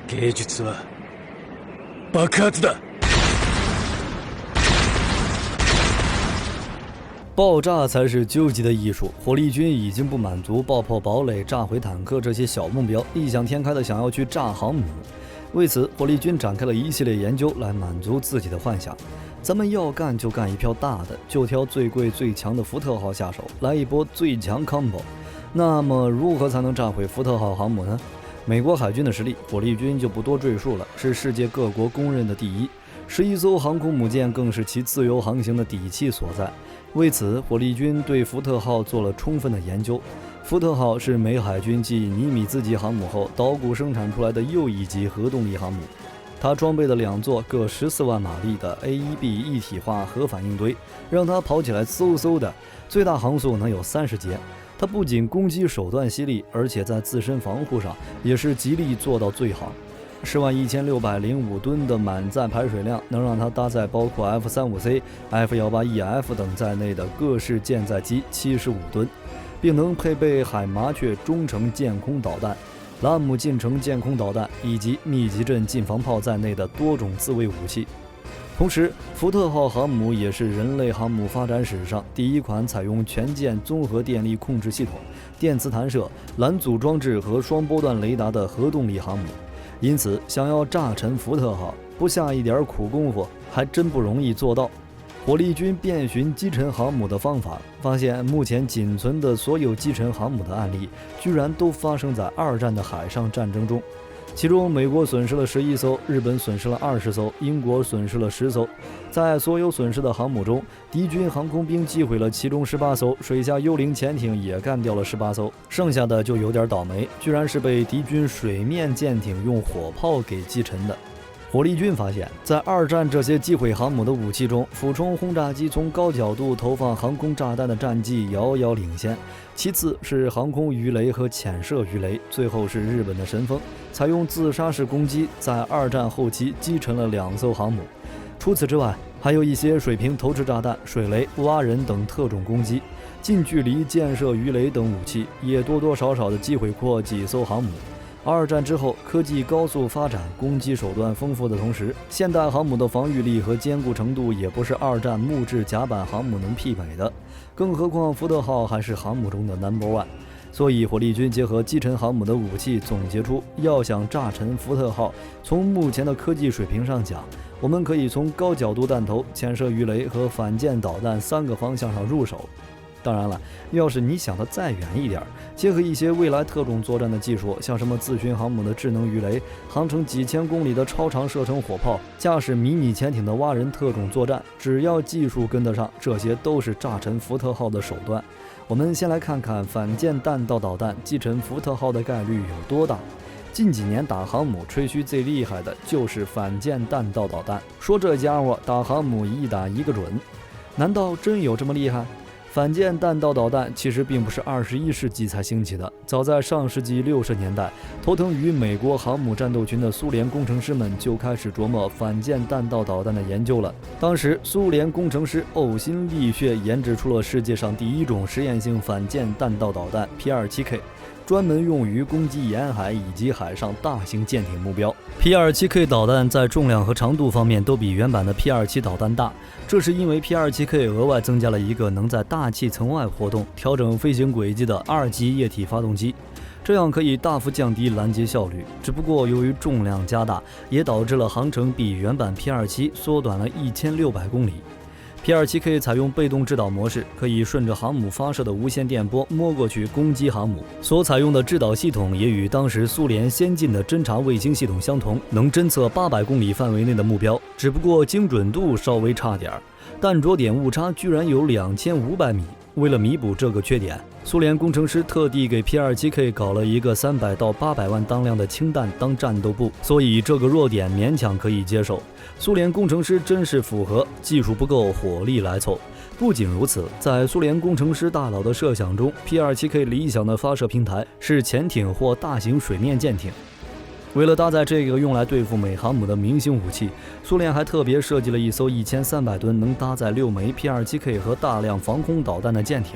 芸術は爆発だ。爆炸才是究极的艺术。火力军已经不满足爆破堡垒、炸毁坦克这些小目标，异想天开的想要去炸航母。为此，火力军展开了一系列研究来满足自己的幻想。咱们要干就干一票大的，就挑最贵最强的福特号下手，来一波最强 combo。那么，如何才能炸毁福特号航母呢？美国海军的实力，火力军就不多赘述了，是世界各国公认的第一。11艘航空母舰更是其自由航行的底气所在。为此，火力军对福特号做了充分的研究。福特号是美海军继尼米兹级航母后捣鼓生产出来的又一级核动力航母。它装备了2座各14万马力的 A1B 一体化核反应堆，让它跑起来嗖嗖的，最大航速能有30节。它不仅攻击手段犀利，而且在自身防护上也是极力做到最好。101605吨的满载排水量，能让它搭载包括 F-35C、F-18EF 等在内的各式舰载机75吨，并能配备海麻雀中程舰空导弹、拉姆近程舰空导弹以及密集阵近防炮在内的多种自卫武器。同时，福特号航母也是人类航母发展史上第一款采用全舰综合电力控制系统、电磁弹射、拦阻装置和双波段雷达的核动力航母。因此，想要炸沉福特号，不下一点苦功夫，还真不容易做到。火力军遍寻击沉航母的方法，发现目前仅存的所有击沉航母的案例，居然都发生在2战的海上战争中。其中，美国损失了11艘，日本损失了20艘，英国损失了10艘。在所有损失的航母中，敌军航空兵击毁了其中18艘，水下幽灵潜艇也干掉了18艘，剩下的就有点倒霉，居然是被敌军水面舰艇用火炮给击沉的。火力军发现，在2战这些击毁航母的武器中，俯冲轰炸机从高角度投放航空炸弹的战绩遥遥领先，其次是航空鱼雷和潜射鱼雷，最后是日本的神风，采用自杀式攻击，在2战后期击沉了2艘航母。除此之外，还有一些水平投掷炸弹、水雷、蛙人等特种攻击，近距离箭射鱼雷等武器也多多少少的击毁过几艘航母。2战之后，科技高速发展，攻击手段丰富的同时，现代航母的防御力和坚固程度也不是2战木质甲板航母能媲美的，更何况福特号还是航母中的 No.1。所以，火力军结合击沉航母的武器，总结出要想炸沉福特号，从目前的科技水平上讲，我们可以从高角度弹头、潜射鱼雷和反舰导弹3个方向上入手。当然了，要是你想的再远一点，结合一些未来特种作战的技术，像什么自巡航母的智能鱼雷、航程几千公里的超长射程火炮、驾驶迷你潜艇的蛙人特种作战，只要技术跟得上，这些都是炸沉福特号的手段。我们先来看看反舰弹道导弹击沉福特号的概率有多大。近几年打航母吹嘘最厉害的就是反舰弹道导弹，说这家伙打航母一打一个准，难道真有这么厉害？反舰弹道导弹其实并不是21世纪才兴起的，早在上世纪60年代，头疼于美国航母战斗群的苏联工程师们就开始琢磨反舰弹道导弹的研究了。当时，苏联工程师呕心沥血研制出了世界上第一种实验性反舰弹道导弹 P-27K， 专门用于攻击沿海以及海上大型舰艇目标。P-27K 导弹在重量和长度方面都比原版的 P-27 导弹大，这是因为 P-27K 额外增加了一个能在大气层外活动、调整飞行轨迹的2级液体发动机，这样可以大幅降低拦截效率。只不过由于重量加大，也导致了航程比原版 P-27 缩短了1600公里。P-27K 采用被动制导模式，可以顺着航母发射的无线电波摸过去攻击航母。所采用的制导系统也与当时苏联先进的侦察卫星系统相同，能侦测800公里范围内的目标，只不过精准度稍微差点，弹着点误差居然有2500米。为了弥补这个缺点，苏联工程师特地给 P-27K 搞了一个300到800万当量的氢弹当战斗部，所以这个弱点勉强可以接受。苏联工程师真是符合技术不够，火力来凑。不仅如此，在苏联工程师大佬的设想中， P-27K 理想的发射平台是潜艇或大型水面舰艇。为了搭载这个用来对付美航母的明星武器，苏联还特别设计了一艘1300吨能搭载6枚 P-27K 和大量防空导弹的舰艇。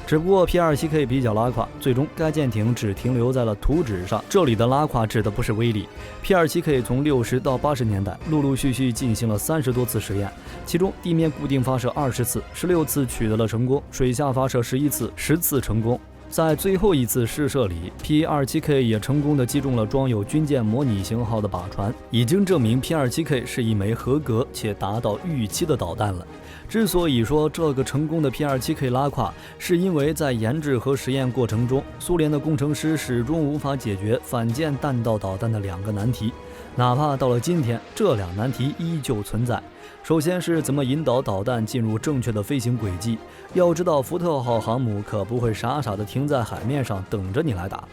只不过 P-27K 比较拉胯，最终该舰艇只停留在了图纸上。这里的拉胯指的不是威力。P-27K 从60到80年代陆陆续续进行了30多次实验，其中地面固定发射20次，16次取得了成功；水下发射11次，10次成功。在最后一次试射里 ，P-27K 也成功地击中了装有军舰模拟型号的靶船，已经证明 P-27K 是一枚合格且达到预期的导弹了。之所以说这个成功的 P-27K 拉胯，是因为在研制和实验过程中，苏联的工程师始终无法解决反舰弹道导弹的2个难题，哪怕到了今天，这2难题依旧存在。首先是怎么引导导弹进入正确的飞行轨迹。要知道，福特号航母可不会傻傻地停在海面上等着你来打。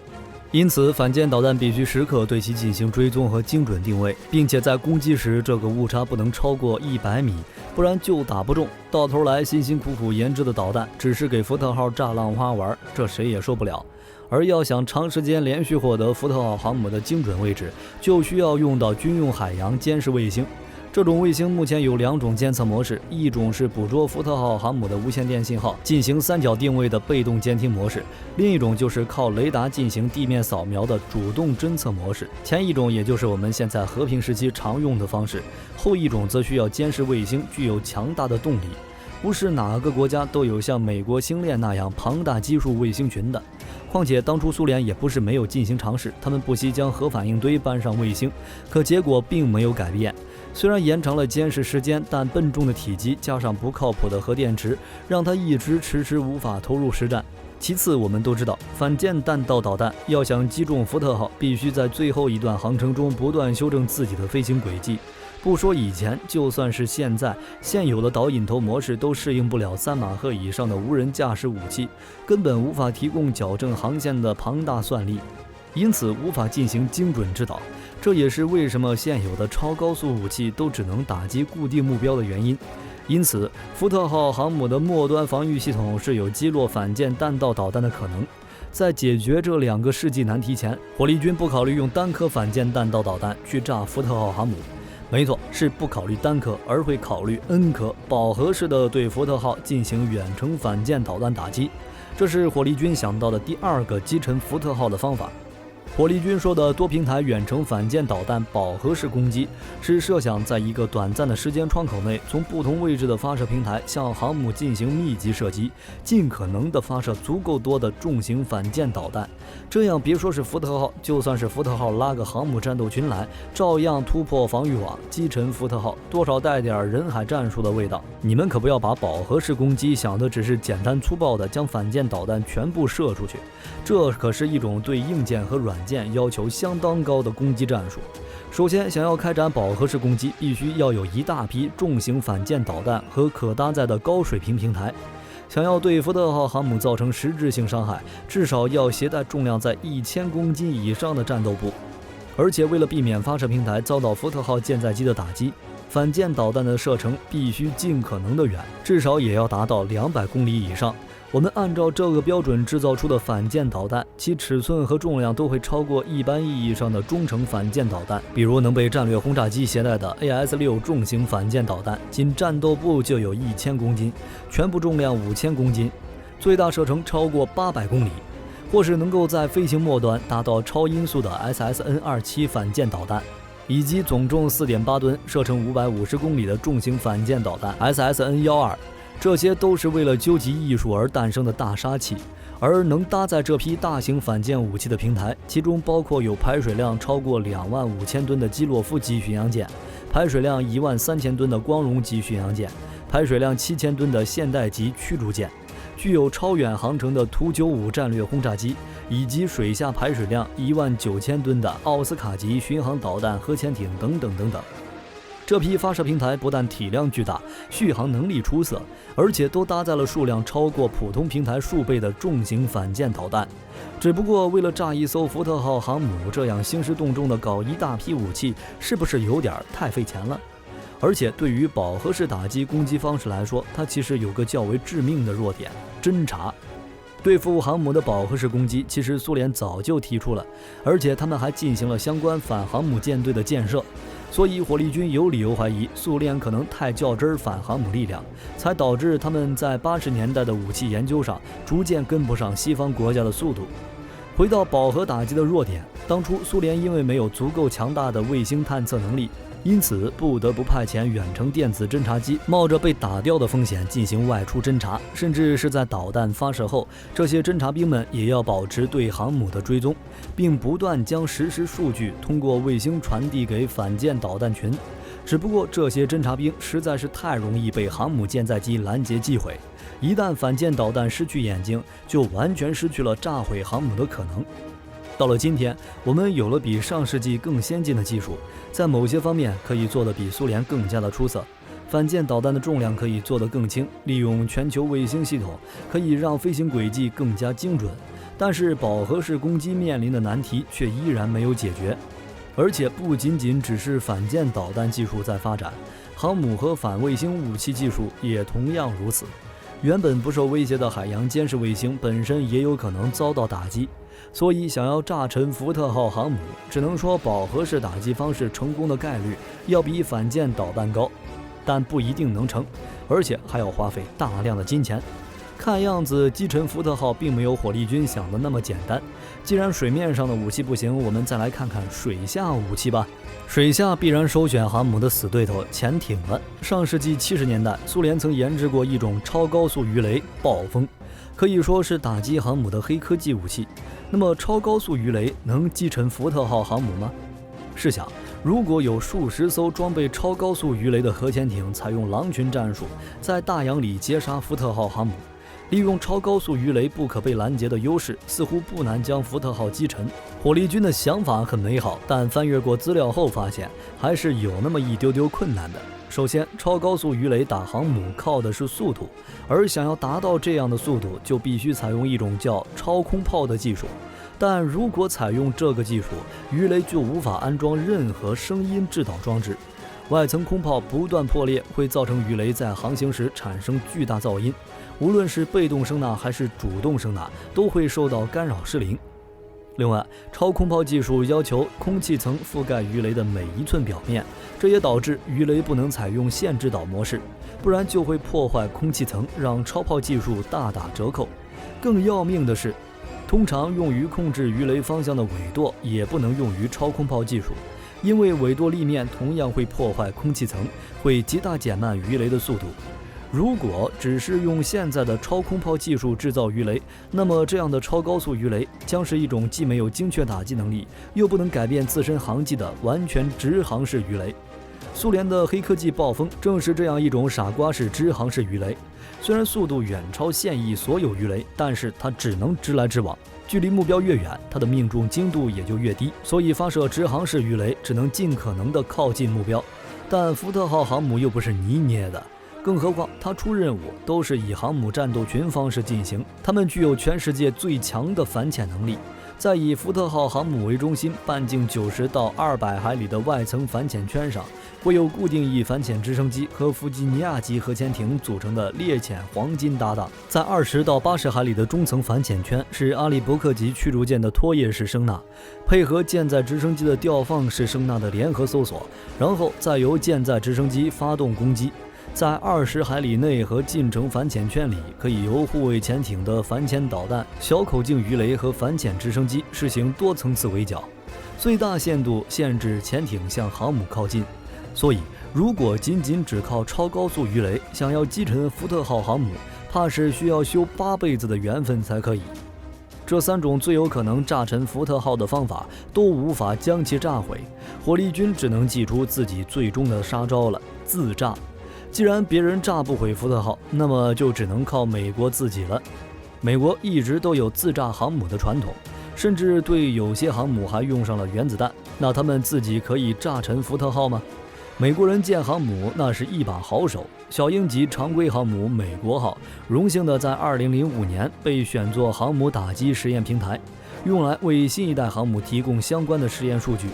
因此，反舰导弹必须时刻对其进行追踪和精准定位，并且在攻击时这个误差不能超过100米，不然就打不中。到头来，辛辛苦苦研制的导弹只是给福特号炸浪花玩，这谁也受不了。而要想长时间连续获得福特号航母的精准位置，就需要用到军用海洋监视卫星。这种卫星目前有2种监测模式，一种是捕捉福特号航母的无线电信号进行3角定位的被动监听模式，另一种就是靠雷达进行地面扫描的主动侦测模式。前一种也就是我们现在和平时期常用的方式，后一种则需要监视卫星具有强大的动力。不是哪个国家都有像美国星链那样庞大基数卫星群的。况且当初苏联也不是没有进行尝试，他们不惜将核反应堆搬上卫星，可结果并没有改变。虽然延长了监视时间，但笨重的体积加上不靠谱的核电池，让它一直迟迟无法投入实战。其次，我们都知道，反舰弹道导弹要想击中福特号，必须在最后一段航程中不断修正自己的飞行轨迹。不说以前，就算是现在，现有的导引头模式都适应不了3马赫以上的无人驾驶武器，根本无法提供矫正航线的庞大算力，因此无法进行精准制导。这也是为什么现有的超高速武器都只能打击固定目标的原因。因此，福特号航母的末端防御系统是有击落反舰弹道导弹的可能。在解决这2个世纪难题前，火力军不考虑用单颗反舰弹道导弹去炸福特号航母。没错，是不考虑单颗，而会考虑 N 颗饱和式的对福特号进行远程反舰导弹打击。这是火力军想到的第2个击沉福特号的方法。火力军说的多平台远程反舰导弹饱和式攻击，是设想在一个短暂的时间窗口内，从不同位置的发射平台向航母进行密集射击，尽可能的发射足够多的重型反舰导弹。这样别说是福特号，就算是福特号拉个航母战斗群来，照样突破防御网，击沉福特号，多少带点人海战术的味道。你们可不要把饱和式攻击想的只是简单粗暴的将反舰导弹全部射出去，这可是一种对硬件和软件要求相当高的攻击战术。首先，想要开展饱和式攻击，必须要有一大批重型反舰导弹和可搭载的高水平平台。想要对福特号航母造成实质性伤害，至少要携带重量在1000公斤以上的战斗部。而且为了避免发射平台遭到福特号舰载机的打击，反舰导弹的射程必须尽可能的远，至少也要达到200公里以上。我们按照这个标准制造出的反舰导弹，其尺寸和重量都会超过一般意义上的中程反舰导弹，比如能被战略轰炸机携带的 AS-6 重型反舰导弹，仅战斗部就有1000公斤，全部重量5000公斤，最大射程超过800公里，或是能够在飞行末端达到超音速的 SSN-27 反舰导弹，以及总重4.8吨、射程550公里的重型反舰导弹 SSN-12。这些都是为了究极艺术而诞生的大杀器，而能搭载这批大型反舰武器的平台，其中包括有排水量超过25000吨的基洛夫级巡洋舰，排水量13000吨的光荣级巡洋舰，排水量7000吨的现代级驱逐舰，具有超远航程的图95战略轰炸机，以及水下排水量19000吨的奥斯卡级巡航导弹核潜艇等等等等。这批发射平台不但体量巨大，续航能力出色，而且都搭载了数量超过普通平台数倍的重型反舰导弹。只不过为了炸一艘福特号航母，这样兴师动众的搞一大批武器，是不是有点太费钱了？而且对于饱和式打击攻击方式来说，它其实有个较为致命的弱点：侦察。对付航母的饱和式攻击，其实苏联早就提出了，而且他们还进行了相关反航母舰队的建设。所以火力军有理由怀疑苏联可能太较真儿反航母力量，才导致他们在80年代的武器研究上逐渐跟不上西方国家的速度。回到饱和打击的弱点，当初苏联因为没有足够强大的卫星探测能力，因此不得不派遣远程电子侦察机，冒着被打掉的风险进行外出侦察，甚至是在导弹发射后，这些侦察兵们也要保持对航母的追踪，并不断将实时数据通过卫星传递给反舰导弹群。只不过这些侦察兵实在是太容易被航母舰载机拦截击毁，一旦反舰导弹失去眼睛，就完全失去了炸毁航母的可能。到了今天，我们有了比上世纪更先进的技术，在某些方面可以做得比苏联更加的出色。反舰导弹的重量可以做得更轻，利用全球卫星系统可以让飞行轨迹更加精准。但是饱和式攻击面临的难题却依然没有解决，而且不仅仅只是反舰导弹技术在发展，航母和反卫星武器技术也同样如此。原本不受威胁的海洋监视卫星本身也有可能遭到打击。所以想要炸沉福特号航母，只能说饱和式打击方式成功的概率要比反舰导弹高，但不一定能成，而且还要花费大量的金钱。看样子击沉福特号并没有火力军想的那么简单。既然水面上的武器不行，我们再来看看水下武器吧。水下必然首选航母的死对头潜艇了。上世纪70年代，苏联曾研制过一种超高速鱼雷暴风，可以说是打击航母的黑科技武器。那么超高速鱼雷能击沉福特号航母吗？试想，如果有数十艘装备超高速鱼雷的核潜艇采用狼群战术，在大洋里截杀福特号航母，利用超高速鱼雷不可被拦截的优势，似乎不难将福特号击沉。火力军的想法很美好，但翻阅过资料后发现，还是有那么一丢丢困难的。首先，超高速鱼雷打航母靠的是速度，而想要达到这样的速度，就必须采用一种叫超空炮的技术。但如果采用这个技术，鱼雷就无法安装任何声音制导装置，外层空炮不断破裂，会造成鱼雷在航行时产生巨大噪音，无论是被动声呐还是主动声呐，都会受到干扰失灵。另外，超空炮技术要求空气层覆盖鱼雷的每一寸表面，这也导致鱼雷不能采用线制导模式，不然就会破坏空气层，让超炮技术大打折扣。更要命的是，通常用于控制鱼雷方向的尾舵也不能用于超空炮技术，因为尾舵立面同样会破坏空气层，会极大减慢鱼雷的速度。如果只是用现在的超空炮技术制造鱼雷，那么这样的超高速鱼雷将是一种既没有精确打击能力，又不能改变自身航迹的完全直航式鱼雷。苏联的黑科技暴风正是这样一种傻瓜式直航式鱼雷，虽然速度远超现役所有鱼雷，但是它只能直来直往，距离目标越远，它的命中精度也就越低，所以发射直航式鱼雷只能尽可能的靠近目标。但福特号航母又不是泥捏的，更何况它出任务都是以航母战斗群方式进行，它们具有全世界最强的反潜能力。在以福特号航母为中心，半径90到200海里的外层反潜圈上，会有固定翼反潜直升机和弗吉尼亚级核潜艇组成的猎潜黄金搭档。在20到80海里的中层反潜圈是阿利伯克级驱逐舰的拖曳式声呐，配合舰载直升机的吊放式声呐的联合搜索，然后再由舰载直升机发动攻击。在20海里内和近程反潜圈里，可以由护卫潜艇的反潜导弹、小口径鱼雷和反潜直升机实行多层次围剿，最大限度限制潜艇向航母靠近。所以，如果仅只靠超高速鱼雷想要击沉福特号航母，怕是需要修8辈子的缘分才可以。这3种最有可能炸沉福特号的方法都无法将其炸毁，火力军只能祭出自己最终的杀招了——自炸。既然别人炸不毁福特号，那么就只能靠美国自己了。美国一直都有自炸航母的传统，甚至对有些航母还用上了原子弹。那他们自己可以炸沉福特号吗？美国人建航母那是一把好手。小鹰级常规航母美国号荣幸的在2005年被选作航母打击实验平台，用来为新一代航母提供相关的实验数据。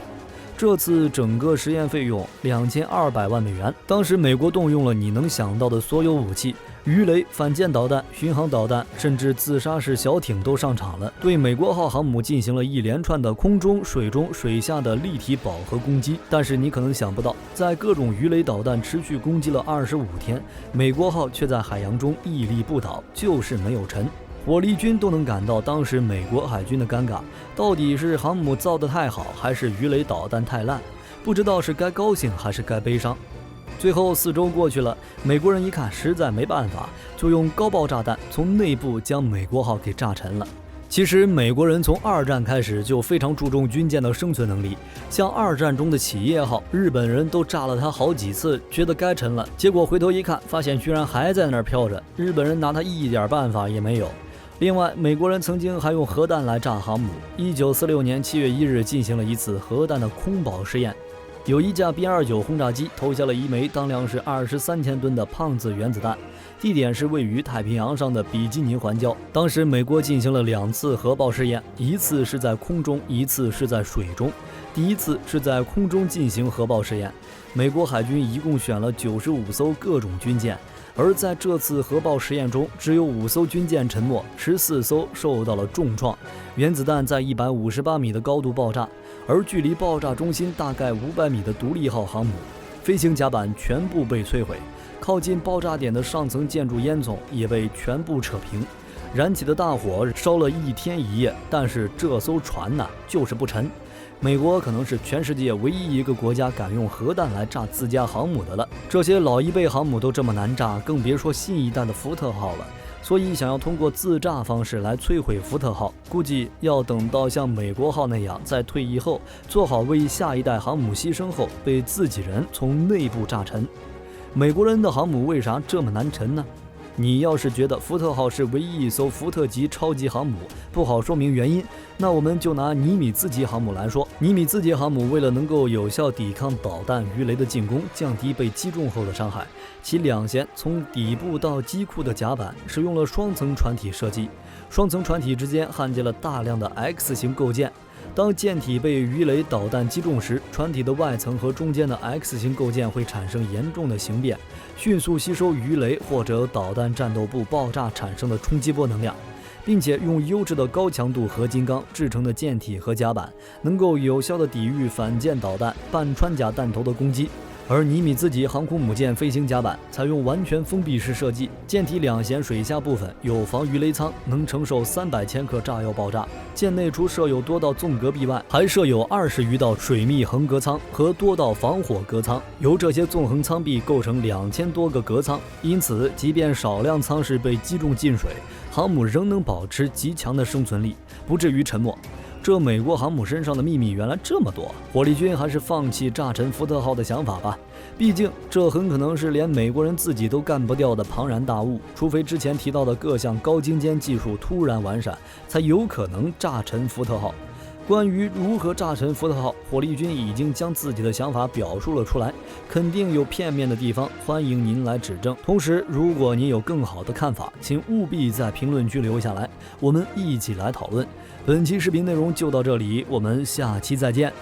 这次整个实验费用2200万美元，当时美国动用了你能想到的所有武器，鱼雷、反舰导弹、巡航导弹，甚至自杀式小艇都上场了，对美国号航母进行了一连串的空中、水中、水下的立体饱和攻击。但是你可能想不到，在各种鱼雷导弹持续攻击了25天，美国号却在海洋中屹立不倒，就是没有沉。火力军都能感到当时美国海军的尴尬，到底是航母造得太好，还是鱼雷导弹太烂？不知道是该高兴还是该悲伤。最后4周过去了，美国人一看实在没办法，就用高爆炸弹从内部将美国号给炸沉了。其实美国人从2战开始就非常注重军舰的生存能力，像2战中的企业号，日本人都炸了它好几次，觉得该沉了，结果回头一看，发现居然还在那儿飘着，日本人拿它一点办法也没有。另外，美国人曾经还用核弹来炸航母。1946年7月1日进行了一次核弹的空保试验。有一架 B-29 轰炸机投下了一枚当量是23千吨的胖子原子弹，地点是位于太平洋上的比基尼环礁。当时美国进行了2次核爆试验，一次是在空中，一次是在水中。第一次是在空中进行核爆试验，美国海军一共选了95艘各种军舰，而在这次核爆实验中，只有5艘军舰沉没，14艘受到了重创。原子弹在158米的高度爆炸，而距离爆炸中心大概500米的独立号航母，飞行甲板全部被摧毁，靠近爆炸点的上层建筑烟囱也被全部扯平。燃起的大火烧了1天1夜，但是这艘船呢，就是不沉。美国可能是全世界唯一一个国家敢用核弹来炸自家航母的了。这些老一辈航母都这么难炸，更别说新一代的福特号了。所以想要通过自炸方式来摧毁福特号，估计要等到像美国号那样，在退役后做好为下一代航母牺牲后，被自己人从内部炸沉。美国人的航母为啥这么难沉呢？你要是觉得福特号是唯一一艘福特级超级航母，不好说明原因，那我们就拿尼米兹级航母来说。尼米兹级航母为了能够有效抵抗导弹、鱼雷的进攻，降低被击中后的伤害，其两舷从底部到机库的甲板使用了双层船体设计，双层船体之间焊接了大量的 X 型构件。当舰体被鱼雷导弹击中时，船体的外层和中间的 X 型构件会产生严重的形变，迅速吸收鱼雷或者导弹战斗部爆炸产生的冲击波能量，并且用优质的高强度合金钢制成的舰体和甲板，能够有效地抵御反舰导弹、半穿甲弹头的攻击。而尼米兹级航空母舰飞行甲板采用完全封闭式设计，舰体两舷水下部分有防鱼雷舱，能承受300千克炸药爆炸。舰内除设有多道纵隔壁外，还设有20余道水密横隔舱和多道防火隔舱，由这些纵横舱壁构成2000多个隔舱。因此，即便少量舱室被击中进水，航母仍能保持极强的生存力，不至于沉没。这美国航母身上的秘密原来这么多，火力军还是放弃炸沉福特号的想法吧。毕竟这很可能是连美国人自己都干不掉的庞然大物，除非之前提到的各项高精尖技术突然完善，才有可能炸沉福特号。关于如何炸沉福特号，火力军已经将自己的想法表述了出来，肯定有片面的地方，欢迎您来指正。同时，如果您有更好的看法，请务必在评论区留下来，我们一起来讨论。本期视频内容就到这里，我们下期再见。